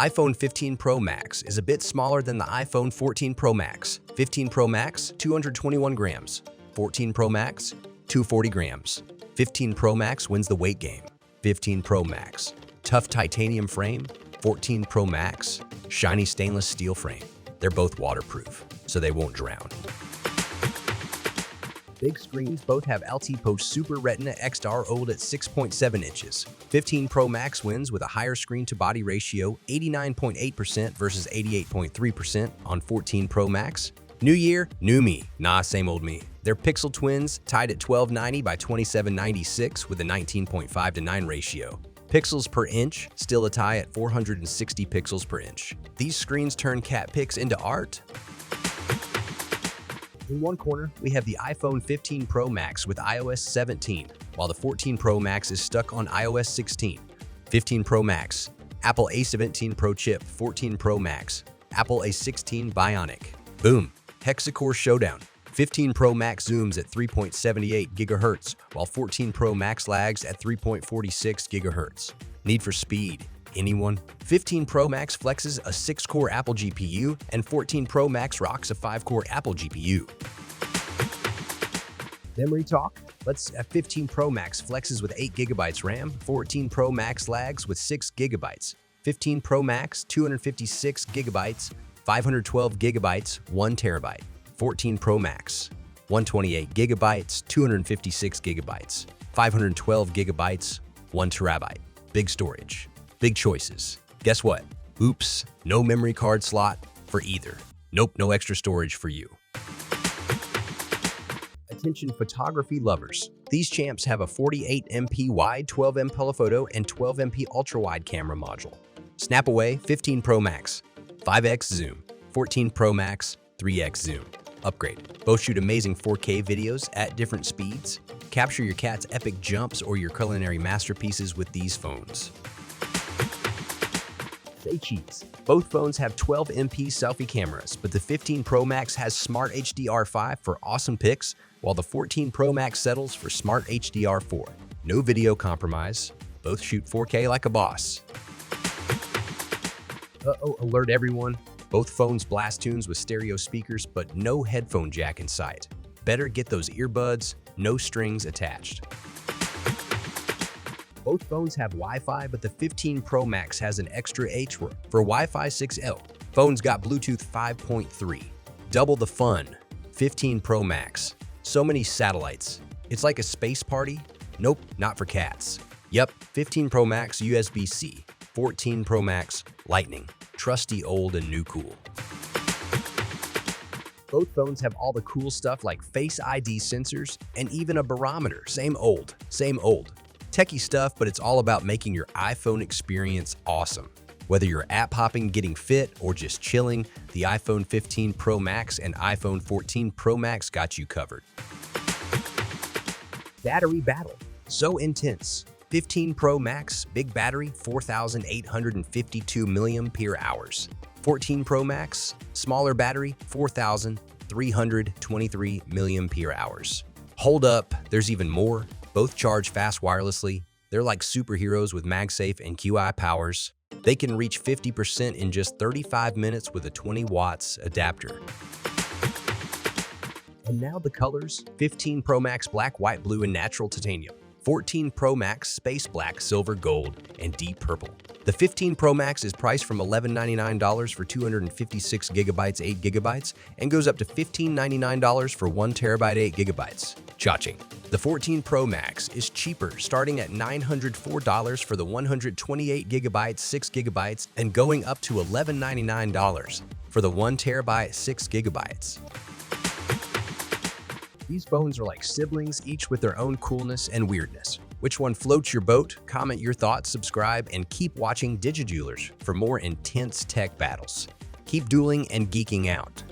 iPhone 15 Pro Max is a bit smaller than the iPhone 14 Pro Max. 15 Pro Max, 221 grams. 14 Pro Max, 240 grams. 15 Pro Max wins the weight game. 15 Pro Max, tough titanium frame. 14 Pro Max, shiny stainless steel frame. They're both waterproof, so they won't drown. Big screens both have Altipo Super Retina XDR OLED at 6.7 inches. 15 Pro Max wins with a higher screen-to-body ratio, 89.8% versus 88.3% on 14 Pro Max. New year, new me. Nah, same old me. They're Pixel twins, tied at 1290 by 2796 with a 19.5:9 ratio. Pixels per inch, still a tie at 460 pixels per inch. These screens turn cat pics into art. In one corner, we have the iPhone 15 Pro Max with iOS 17, while the 14 Pro Max is stuck on iOS 16. 15 Pro Max, Apple A17 Pro chip, 14 Pro Max, Apple A16 Bionic. Boom, hexacore showdown. 15 Pro Max zooms at 3.78 GHz, while 14 Pro Max lags at 3.46 GHz. Need for speed. Anyone? 15 Pro Max flexes a 6-core Apple GPU, and 14 Pro Max rocks a 5-core Apple GPU. Memory talk? Let's 15 Pro Max flexes with 8 GB RAM, 14 Pro Max lags with 6 GB. 15 Pro Max, 256 GB, 512 GB, 1 TB. 14 Pro Max, 128 GB, 256 GB, 512 GB, 1 TB. Big storage. Big choices. Guess what? Oops, no memory card slot for either. Nope, no extra storage for you. Attention photography lovers. These champs have a 48MP wide, 12MP telephoto, and 12MP ultra-wide camera module. Snap away, 15 Pro Max, 5x zoom, 14 Pro Max, 3x zoom. Upgrade. Both shoot amazing 4K videos at different speeds. Capture your cat's epic jumps or your culinary masterpieces with these phones. Say cheese. Both phones have 12MP selfie cameras, but the 15 Pro Max has Smart HDR5 for awesome pics, while the 14 Pro Max settles for Smart HDR4. No video compromise. Both shoot 4K like a boss. Uh-oh, alert everyone. Both phones blast tunes with stereo speakers, but no headphone jack in sight. Better get those earbuds, no strings attached. Both phones have Wi-Fi, but the 15 Pro Max has an extra H for Wi-Fi 6L. Phone's got Bluetooth 5.3. Double the fun. 15 Pro Max. So many satellites. It's like a space party? Nope, not for cats. Yep, 15 Pro Max USB-C. 14 Pro Max Lightning. Trusty old and new cool. Both phones have all the cool stuff like Face ID sensors and even a barometer. Same old, same old. Techie stuff, but it's all about making your iPhone experience awesome. Whether you're app hopping, getting fit, or just chilling, the iPhone 15 Pro Max and iPhone 14 Pro Max got you covered. Battery battle. So intense. 15 Pro Max, big battery, 4,852 mAh. 14 Pro Max, smaller battery, 4,323 mAh. Hold up, there's even more. Both charge fast wirelessly. They're like superheroes with MagSafe and QI powers. They can reach 50% in just 35 minutes with a 20 watts adapter. And now the colors: 15 Pro Max black, white, blue, and natural titanium. 14 Pro Max space black, silver, gold, and deep purple. The 15 Pro Max is priced from $1199 for 256 GB, 8 GB, and goes up to $1599 for 1 TB, 8 GB. Cha-ching. The 14 Pro Max is cheaper, starting at $904 for the 128 GB, 6 GB, and going up to $1199 for the 1 TB, 6 GB. These phones are like siblings, each with their own coolness and weirdness. Which one floats your boat? Comment your thoughts, subscribe, and keep watching DigiDuelers for more intense tech battles. Keep dueling and geeking out.